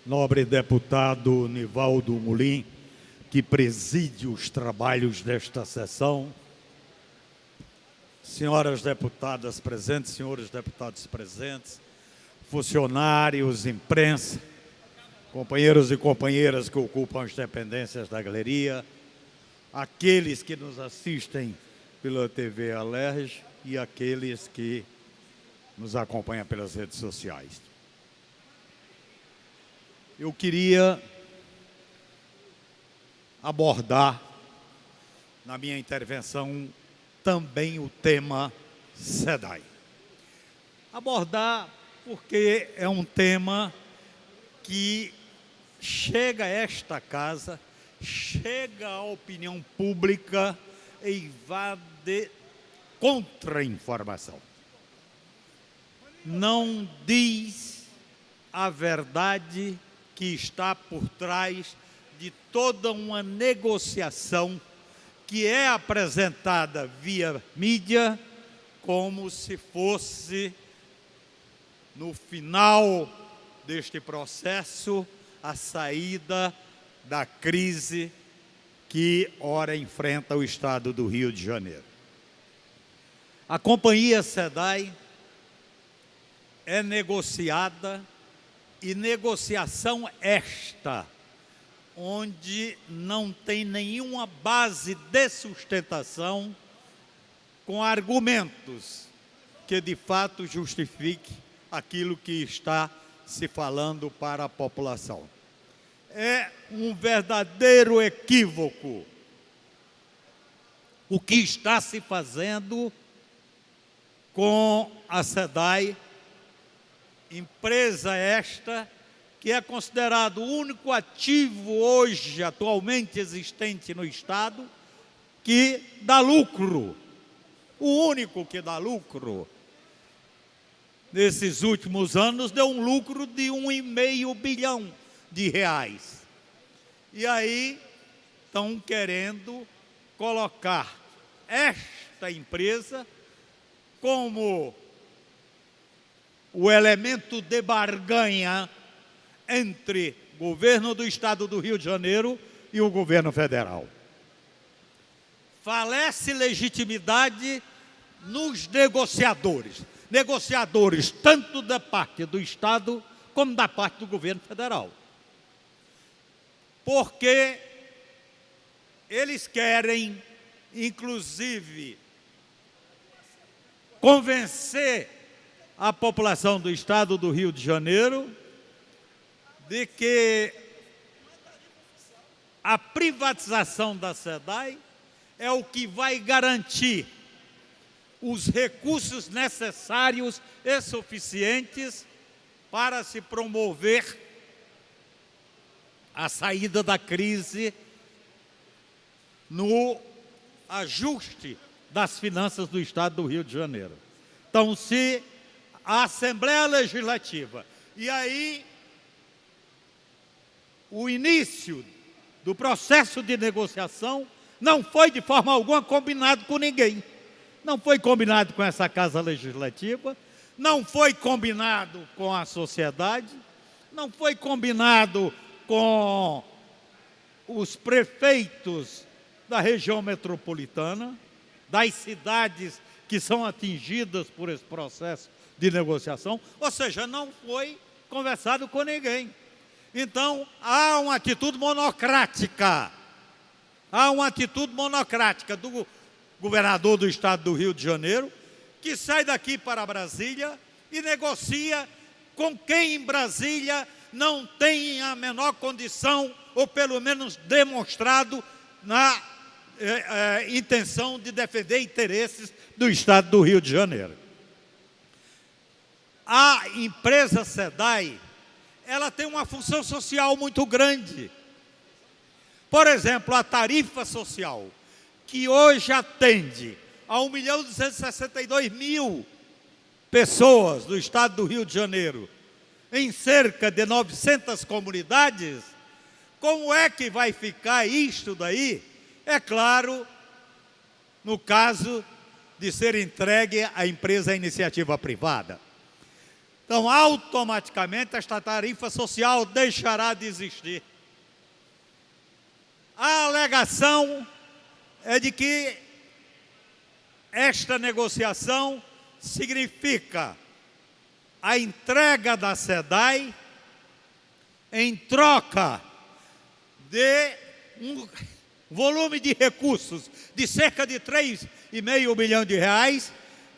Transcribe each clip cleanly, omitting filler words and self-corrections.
nobre deputado Nivaldo Molim, que preside os trabalhos desta sessão, senhoras deputadas presentes, senhores deputados presentes, funcionários, imprensa, companheiros e companheiras que ocupam as dependências da galeria, aqueles que nos assistem pela TV Alerj e aqueles que nos acompanham pelas redes sociais. Eu queria abordar na minha intervenção também o tema SEDAI. Abordar porque é um tema que chega a esta casa, chega à opinião pública e vai de contra-informação. Não diz a verdade que está por trás de toda uma negociação que é apresentada via mídia como se fosse, no final deste processo, a saída da crise que ora enfrenta o estado do Rio de Janeiro. A companhia SEDAI é negociada, e negociação esta, onde não tem nenhuma base de sustentação com argumentos que de fato justifique aquilo que está se falando para a população. É um verdadeiro equívoco o que está se fazendo com a SEDAI, empresa esta que é considerado o único ativo hoje, atualmente existente no Estado, que dá lucro. O único que dá lucro. Nesses últimos anos, deu um lucro de R$1,5 bilhão. E aí, estão querendo colocar esta empresa como o elemento de barganha entre o governo do Estado do Rio de Janeiro e o governo federal. Falece legitimidade nos negociadores. Negociadores tanto da parte do Estado como da parte do governo federal. Porque eles querem, inclusive, convencer a população do Estado do Rio de Janeiro de que a privatização da SEDAI é o que vai garantir os recursos necessários e suficientes para se promover a saída da crise no ajuste das finanças do Estado do Rio de Janeiro. Então, se a Assembleia Legislativa, e aí o início do processo de negociação não foi de forma alguma combinado com ninguém. Não foi combinado com essa Casa Legislativa, não foi combinado com a sociedade, não foi combinado com os prefeitos da região metropolitana, das cidades que são atingidas por esse processo de negociação, ou seja, não foi conversado com ninguém. Então, há uma atitude monocrática. Há uma atitude monocrática do governador do Estado do Rio de Janeiro, que sai daqui para Brasília e negocia com quem em Brasília não tem a menor condição, ou pelo menos demonstrado na intenção de defender interesses do Estado do Rio de Janeiro. A empresa SEDAI, ela tem uma função social muito grande. Por exemplo, a tarifa social, que hoje atende a 1.262.000 pessoas do Estado do Rio de Janeiro, em cerca de 900 comunidades, como é que vai ficar isto daí? É claro, no caso de ser entregue à empresa à iniciativa privada. Então, automaticamente, esta tarifa social deixará de existir. A alegação é de que esta negociação significa a entrega da SEDAI em troca de um volume de recursos de cerca de 3,5 bilhão de reais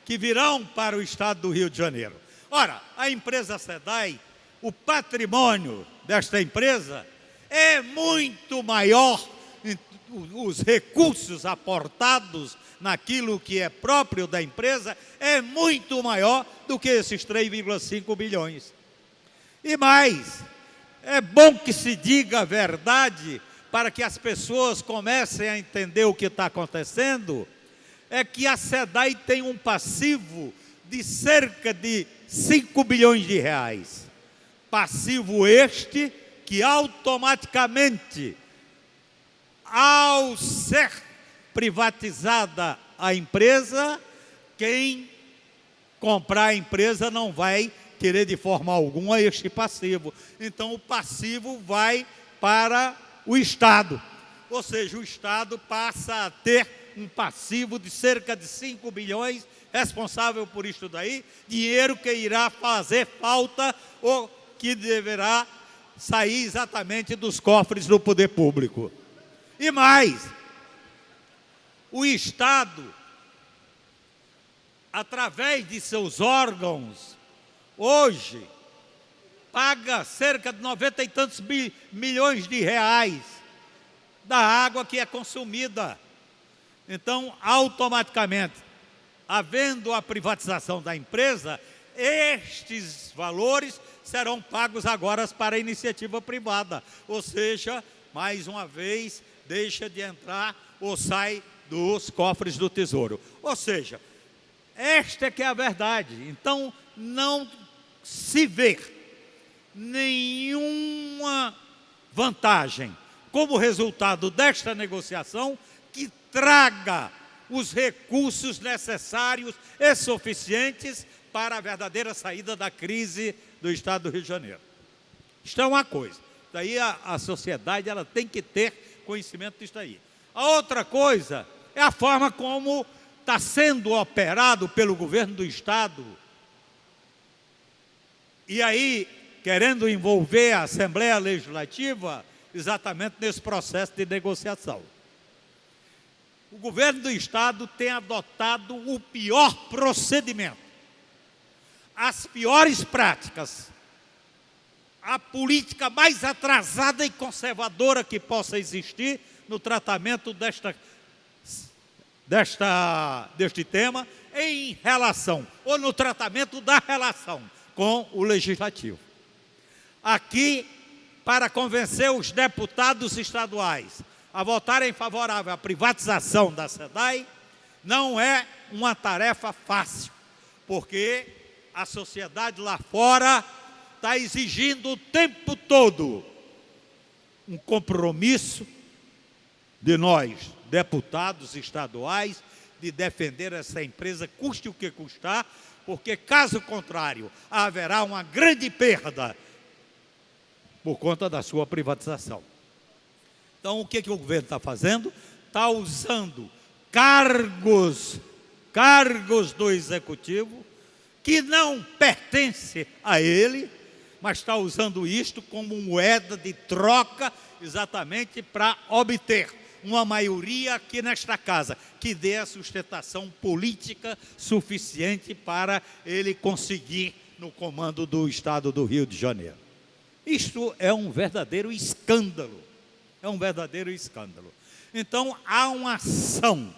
que virão para o estado do Rio de Janeiro. Ora, a empresa SEDAI, o patrimônio desta empresa é muito maior, os recursos aportados naquilo que é próprio da empresa é muito maior do que esses 3,5 bilhões. E mais, é bom que se diga a verdade para que as pessoas comecem a entender o que está acontecendo, é que a SEDAI tem um passivo de cerca de 5 bilhões de reais. Passivo este que automaticamente, ao ser privatizada a empresa, quem comprar a empresa não vai querer de forma alguma este passivo. Então o passivo vai para o Estado. Ou seja, o Estado passa a ter um passivo de cerca de 5 bilhões, responsável por isto daí, dinheiro que irá fazer falta ou que deverá sair exatamente dos cofres do poder público. E mais, o Estado, através de seus órgãos, hoje, paga cerca de 90 e tantos milhões de reais da água que é consumida. Então, automaticamente, havendo a privatização da empresa, estes valores serão pagos agora para a iniciativa privada. Ou seja, mais uma vez, deixa de entrar ou sai dos cofres do Tesouro. Ou seja, esta é que é a verdade. Então, não se vê nenhuma vantagem como resultado desta negociação que traga os recursos necessários e suficientes para a verdadeira saída da crise do Estado do Rio de Janeiro. Isto é uma coisa. Daí a sociedade ela tem que ter conhecimento disso aí. A outra coisa é a forma como está sendo operado pelo governo do Estado. E aí, querendo envolver a Assembleia Legislativa exatamente nesse processo de negociação. O governo do Estado tem adotado o pior procedimento, as piores práticas, a política mais atrasada e conservadora que possa existir no tratamento deste tema em relação, ou no tratamento da relação com o Legislativo. Aqui, para convencer os deputados estaduais a votarem favorável à privatização da SEDAI, não é uma tarefa fácil, porque a sociedade lá fora está exigindo o tempo todo um compromisso de nós, deputados estaduais, de defender essa empresa, custe o que custar, porque, caso contrário, haverá uma grande perda por conta da sua privatização. Então, o que o governo está fazendo? Está usando cargos do Executivo que não pertencem a ele, mas está usando isto como moeda de troca exatamente para obter uma maioria aqui nesta casa, que dê a sustentação política suficiente para ele conseguir no comando do Estado do Rio de Janeiro. Isto é um verdadeiro escândalo. É um verdadeiro escândalo. Então, há uma ação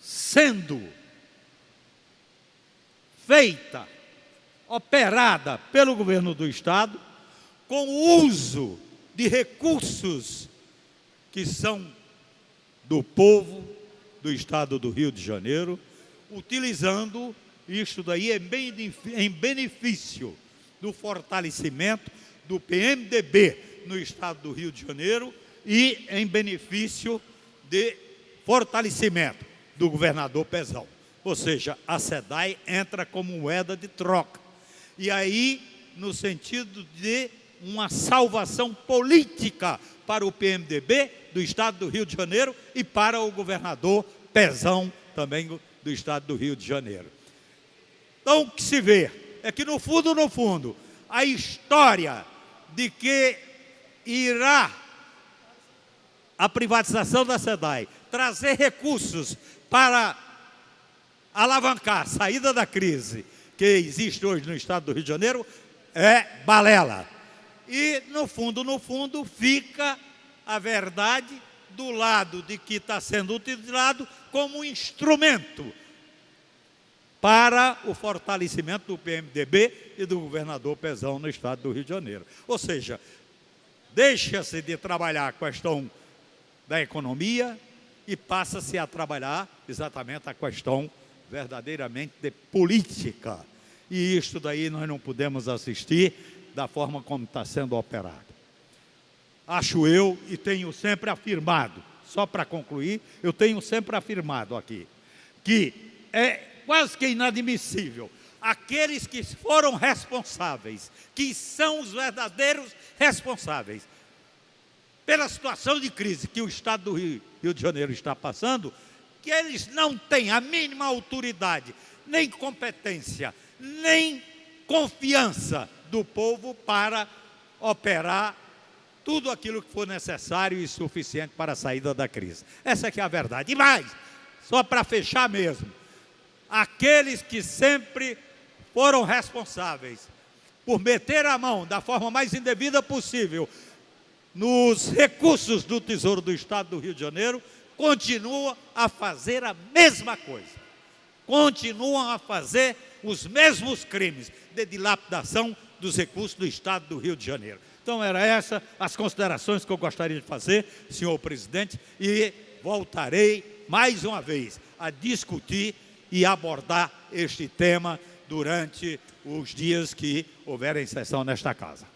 sendo feita, operada pelo governo do Estado, com o uso de recursos que são do povo do Estado do Rio de Janeiro, utilizando isto daí em benefício do fortalecimento do PMDB no Estado do Rio de Janeiro e em benefício de fortalecimento do governador Pezão. Ou seja, a SEDAI entra como moeda de troca. E aí, no sentido de uma salvação política para o PMDB do Estado do Rio de Janeiro e para o governador Pezão, também do Estado do Rio de Janeiro. Então, o que se vê é que, no fundo, a história de que irá a privatização da SEDAI trazer recursos para alavancar a saída da crise que existe hoje no Estado do Rio de Janeiro é balela. E, no fundo, fica a verdade do lado de que está sendo utilizado como instrumento para o fortalecimento do PMDB e do governador Pezão no Estado do Rio de Janeiro. Ou seja, deixa-se de trabalhar a questão da economia e passa-se a trabalhar exatamente a questão verdadeiramente de política. E isto daí nós não podemos assistir da forma como está sendo operado. Acho eu, e tenho sempre afirmado, só para concluir, eu tenho sempre afirmado aqui, que é quase que inadmissível aqueles que foram responsáveis, que são os verdadeiros responsáveis pela situação de crise que o Estado do Rio de Janeiro está passando, que eles não têm a mínima autoridade, nem competência, nem confiança do povo para operar tudo aquilo que for necessário e suficiente para a saída da crise. Essa é que é a verdade. E mais, só para fechar mesmo, aqueles que sempre foram responsáveis por meter a mão da forma mais indevida possível nos recursos do Tesouro do Estado do Rio de Janeiro, continuam a fazer a mesma coisa. Continuam a fazer os mesmos crimes de dilapidação dos recursos do Estado do Rio de Janeiro. Então, eram essas as considerações que eu gostaria de fazer, senhor presidente, e voltarei mais uma vez a discutir e abordar este tema durante os dias que houverem sessão nesta casa.